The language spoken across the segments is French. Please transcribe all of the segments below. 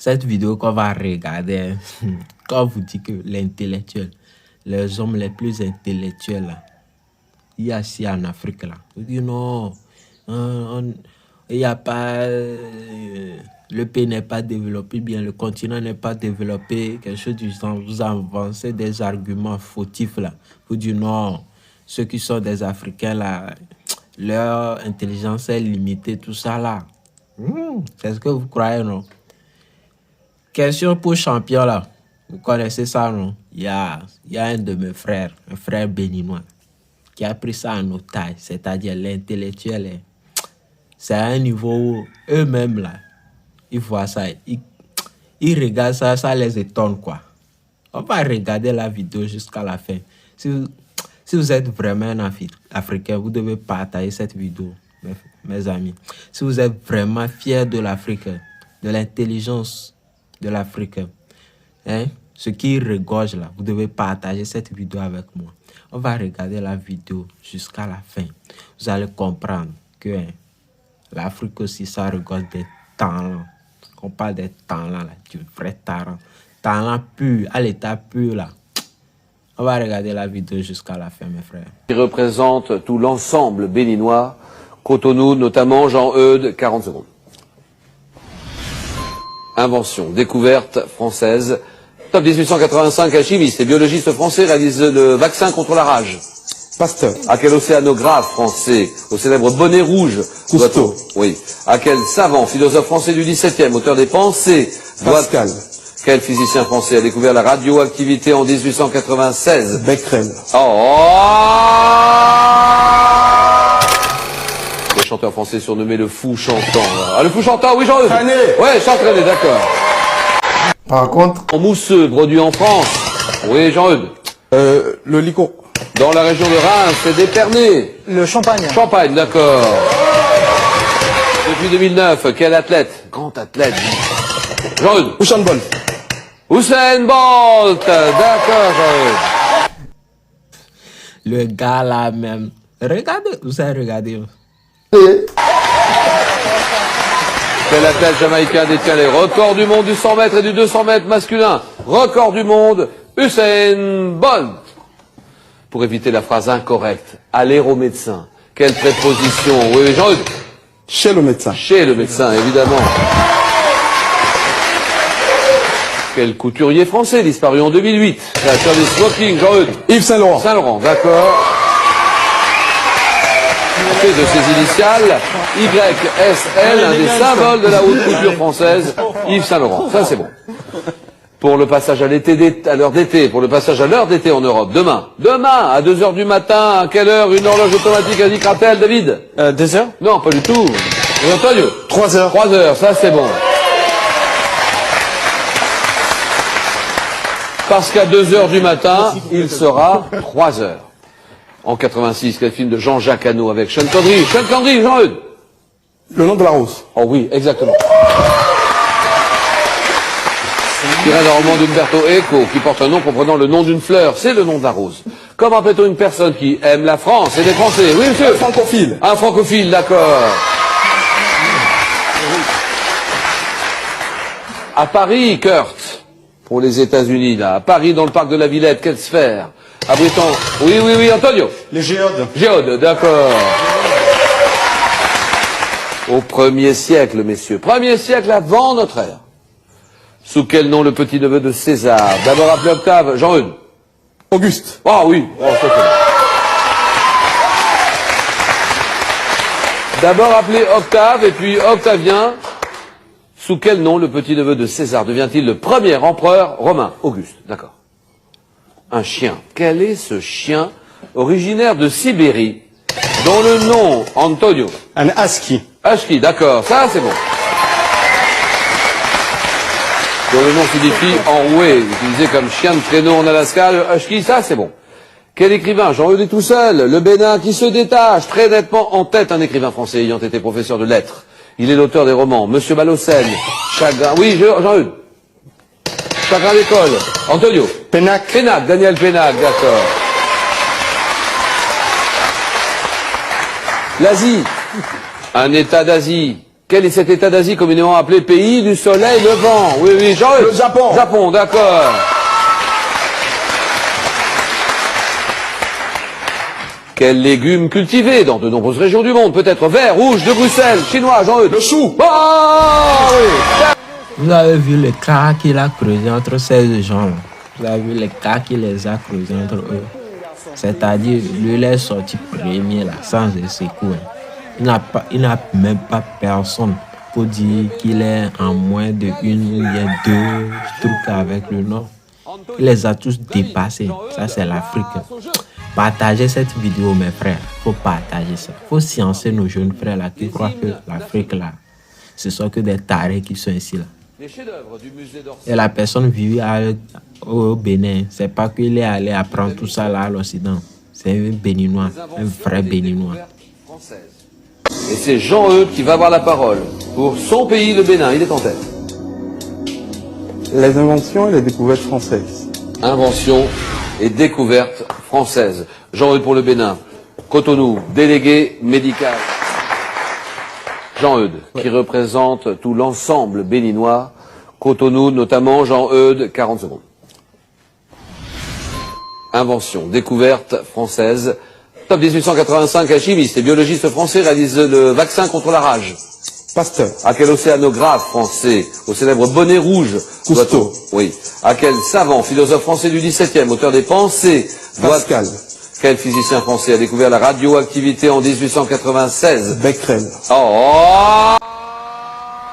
cette vidéo qu'on va regarder, quand on vous dit que l'intellectuel, les hommes les plus intellectuels, là, il y a ici en Afrique, là. Vous dites non, il n'y a pas... le pays n'est pas développé bien, le continent n'est pas développé, quelque chose du genre, vous avancez des arguments fautifs, là. Vous dites non, ceux qui sont des Africains, là, leur intelligence est limitée, tout ça, là. C'est ce que vous croyez, non? Question pour champion, là. Vous connaissez ça, non? Il y a un de mes frères, un frère béninois, qui a pris ça en otage, c'est-à-dire l'intellectuel. C'est à un niveau où eux-mêmes, là, ils voient ça, ils regardent ça, ça les étonne, quoi. On va regarder la vidéo jusqu'à la fin. Si vous êtes vraiment un Africain, vous devez partager cette vidéo, mes amis. Si vous êtes vraiment fiers de l'Afrique, de l'intelligence de l'Afrique, hein, ce qui regorge là, vous devez partager cette vidéo avec moi. On va regarder la vidéo jusqu'à la fin. Vous allez comprendre que hein, l'Afrique aussi, ça regorge des talents. On parle des talents, là, du vrai talent. Talent pur, à l'état pur, là. On va regarder la vidéo jusqu'à la fin, mes frères. Qui représente tout l'ensemble béninois, Cotonou notamment, Jean-Eudes, 40 secondes. Invention, découverte française. Top 1885, un chimiste et biologiste français réalise le vaccin contre la rage. Pasteur. À quel océanographe français, au célèbre bonnet rouge, Cousteau. Oui. À quel savant, philosophe français du XVIIe, auteur des Pensées, Pascal. Quel physicien français a découvert la radioactivité en 1896? Becquerel. Le chanteur français surnommé le fou chantant. Ah, le fou chantant, oui, Jean-Eudes. René. Ouais, Charles René, d'accord. Par contre, En mousseux, produit en France. Oui, Jean-Eudes. le licor. Dans la région de Reims, c'est d'Épernay. Le champagne. Champagne, d'accord. Depuis 2009, quel athlète? Grand athlète. Jean-Eudes. Usain Bolt. Usain Bolt. D'accord, Jean-Eudes. Le gars là même. Regardez, vous avez regardé. Quel athlète jamaïcain détient les records du monde du 100 mètres et du 200 mètres masculin? Record du monde, Usain Bolt. Pour éviter la phrase incorrecte, aller au médecin. Quelle préposition? Oui, Jean-Eudes. Chez le médecin. Chez le médecin, évidemment. Quel couturier français disparu en 2008? Créateur des smoking, Jean-Eudes. Yves Saint-Laurent. Saint-Laurent, d'accord. De ses initiales, YSL, un des symboles de la haute couture française, Yves Saint-Laurent. Ça, c'est bon. Pour le passage à l'été, à l'heure d'été, pour le passage à l'heure d'été en Europe, demain, à 2 heures du matin, à quelle heure une horloge automatique indiquera-t-elle, David? 2 heures? Non, pas du tout. Et Antonio? 3 heures. 3 heures, ça, c'est bon. Parce qu'à 2 heures du matin, il sera 3 heures. En 86, quel film de Jean-Jacques Hano avec Sean Connery? Sean Connery, Jean-Eudes. Le nom de la rose. Oh oui, exactement. Tiré d'un roman d'Umberto Eco, qui porte un nom comprenant le nom d'une fleur, c'est le nom de la rose. Comment appelle-t-on une personne qui aime la France et les Français? Oui, monsieur. Francophile. Un francophile, d'accord. À Paris, Kurt, pour les États-Unis, là. À Paris, dans le parc de la Villette, quelle sphère? Abritant. Oui, Antonio. Les géodes. Géode, d'accord. Au 1er siècle, messieurs. 1er siècle avant notre ère. Sous quel nom le petit-neveu de César? D'abord appelé Octave, Jean-Eudes. Auguste. Ah oui. Oh, ça, c'est bon. D'abord appelé Octave et puis Octavien. Sous quel nom le petit-neveu de César devient-il le premier empereur romain? Auguste, d'accord. Un chien. Quel est ce chien originaire de Sibérie dont le nom, Antonio? Un husky. Husky, d'accord, ça c'est bon. Dont le nom signifie enroué, utilisé comme chien de traîneau en Alaska, le husky, ça c'est bon. Quel écrivain? Jean-Eudes est tout seul, le Bénin qui se détache, très nettement en tête, un écrivain français ayant été professeur de lettres. Il est l'auteur des romans Monsieur Malocène, Chagrin, oui, Jean-Eudes. Chagrin d'école, Antonio. Pénac. Pénac, Daniel Pénac, d'accord. L'Asie, un État d'Asie, Quel est cet état d'Asie communément appelé pays du soleil levant? Oui, oui, Jean-Eudes. Le Japon. Japon, d'accord. Quel légume cultivé dans de nombreuses régions du monde? Peut-être vert, rouge, de Bruxelles, chinois, Jean-Eudes. Le chou. Ah oui. Vous avez vu le cas qu'il a creusé entre ces gens-là. Vous avez vu les cas qu'il les a creusés entre eux. C'est-à-dire, lui, il est sorti premier là, sans secours. Il n'a même pas personne pour dire qu'il est en moins de une ou bien deux trucs avec le Nord. Il les a tous dépassés. Ça, c'est l'Afrique. Partagez cette vidéo, mes frères. Faut partager ça. Faut sciencer nos jeunes frères là qui croient que l'Afrique là, ce sont que des tarés qui sont ici là. Et la personne vivue au Bénin, c'est pas qu'il est allé apprendre tout ça là à l'Occident. C'est un Béninois, un vrai Béninois. Et c'est Jean-Eudes qui va avoir la parole. Pour son pays, le Bénin, il est en tête. Les inventions et les découvertes françaises. Invention et découverte française. Jean-Eudes pour le Bénin. Cotonou, délégué médical. Jean-Eudes, qui représente tout l'ensemble béninois. Cotonou, notamment, Jean-Eudes, 40 secondes. Invention, découverte française. Top 1885, un chimiste et biologiste français réalise le vaccin contre la rage. Pasteur. À quel océanographe français, au célèbre bonnet rouge, Cousteau. Oui. À quel savant, philosophe français du XVIIe, auteur des Pensées, Pascal. Quel physicien français a découvert la radioactivité en 1896? Becquerel. Oh.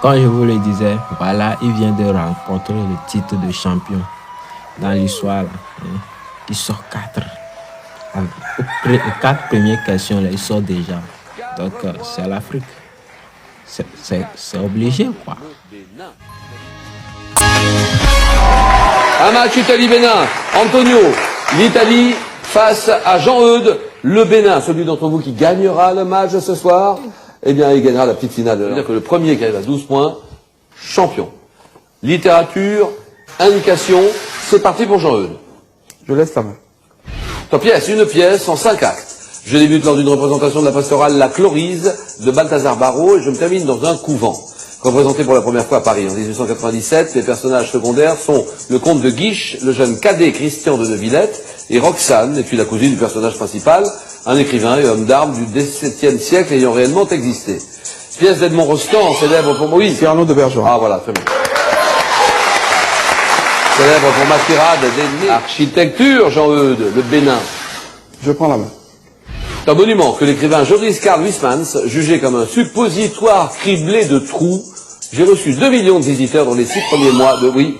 Quand je vous le disais, voilà, il vient de rencontrer le titre de champion dans l'histoire. Il sort 4. Les 4 premières questions, là, il sort déjà. Donc, c'est l'Afrique. C'est obligé, quoi. Un match Italie-Bénin. Antonio, l'Italie face à Jean-Eudes, le Bénin. Celui d'entre vous qui gagnera le match ce soir, eh bien, il gagnera la petite finale. C'est-à-dire que le premier qui arrive à 12 points, champion. Littérature, indication, c'est parti pour Jean-Eudes. Je laisse la main. Ta pièce, une pièce en 5 actes. Je débute lors d'une représentation de la pastorale La Chlorise de Balthazar Barrault et je me termine dans un couvent. Représenté pour la première fois à Paris en 1897, les personnages secondaires sont le comte de Guiche, le jeune cadet Christian de Neuvillette et Roxane, et puis la cousine du personnage principal, un écrivain et homme d'armes du XVIIe siècle ayant réellement existé. Pièce d'Edmond Rostand, célèbre pour... Oui. Cyrano de Bergerac. Ah voilà, très bien. Célèbre pour Masquerade d'ennemis. Architecture, Jean-Eudes, le Bénin. Je prends la main. C'est un monument que l'écrivain Joris Karl Huysmans jugeait comme un suppositoire criblé de trous. J'ai reçu 2 millions de visiteurs dans les 6 premiers mois de... Oui.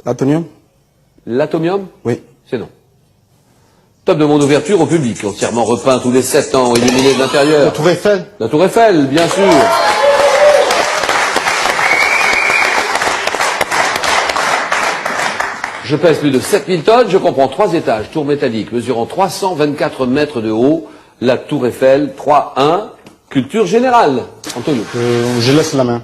L'atomium. L'atomium? Oui. C'est non. Top de mon ouverture au public, entièrement repeint tous les 7 ans, illuminé de l'intérieur. La Tour Eiffel. La Tour Eiffel, bien sûr. Je pèse plus de 7000 tonnes, je comprends 3 étages, tour métallique, mesurant 324 mètres de haut, la Tour Eiffel, 3-1, culture générale. Antonio. Je laisse la main.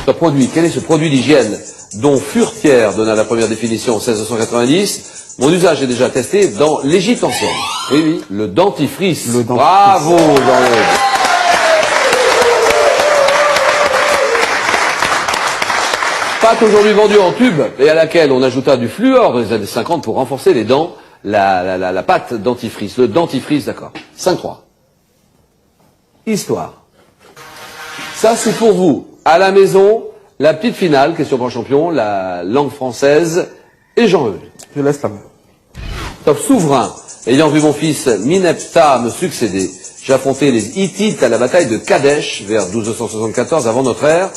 Ce produit, quel est ce produit d'hygiène dont Furetière donna la première définition en 1690? Mon usage est déjà testé dans l'Égypte ancienne. Oui, oui, le dentifrice. Le dentifrice. Bravo, Jean-Eudes. Pâte aujourd'hui vendue en tube et à laquelle on ajouta du fluor dans les années 50 pour renforcer les dents, la pâte dentifrice, le dentifrice, d'accord. 5-3. Histoire. Ça, c'est pour vous. À la maison, la petite finale, question pour un champion, la langue française et Jean-Eudes. Je laisse la main. Top souverain. Ayant vu mon fils Minepta me succéder, j'ai affronté les Hittites à la bataille de Kadesh vers 1274 avant notre ère.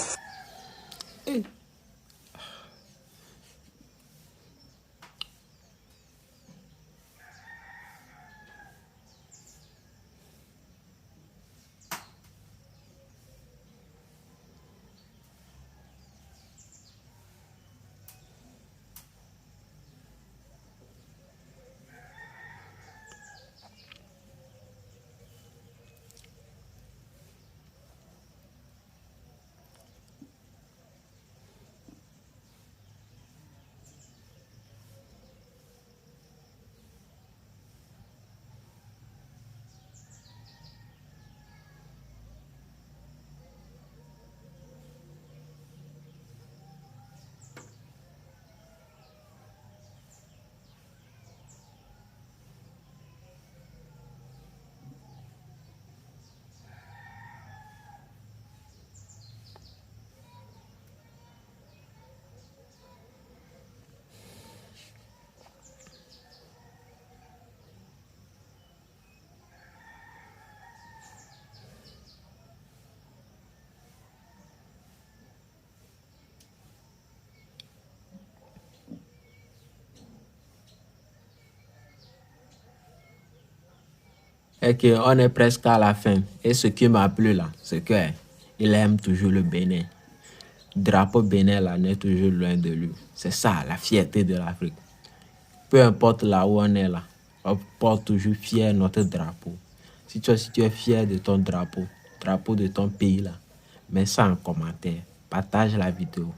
Et qu'on est presque à la fin. Et ce qui m'a plu là, c'est qu'il aime toujours le Bénin. Le drapeau Bénin là n'est toujours loin de lui. C'est ça, la fierté de l'Afrique. Peu importe là où on est là, on porte toujours fier notre drapeau. Si tu es fier de ton drapeau de ton pays là, mets ça en commentaire. Partage la vidéo.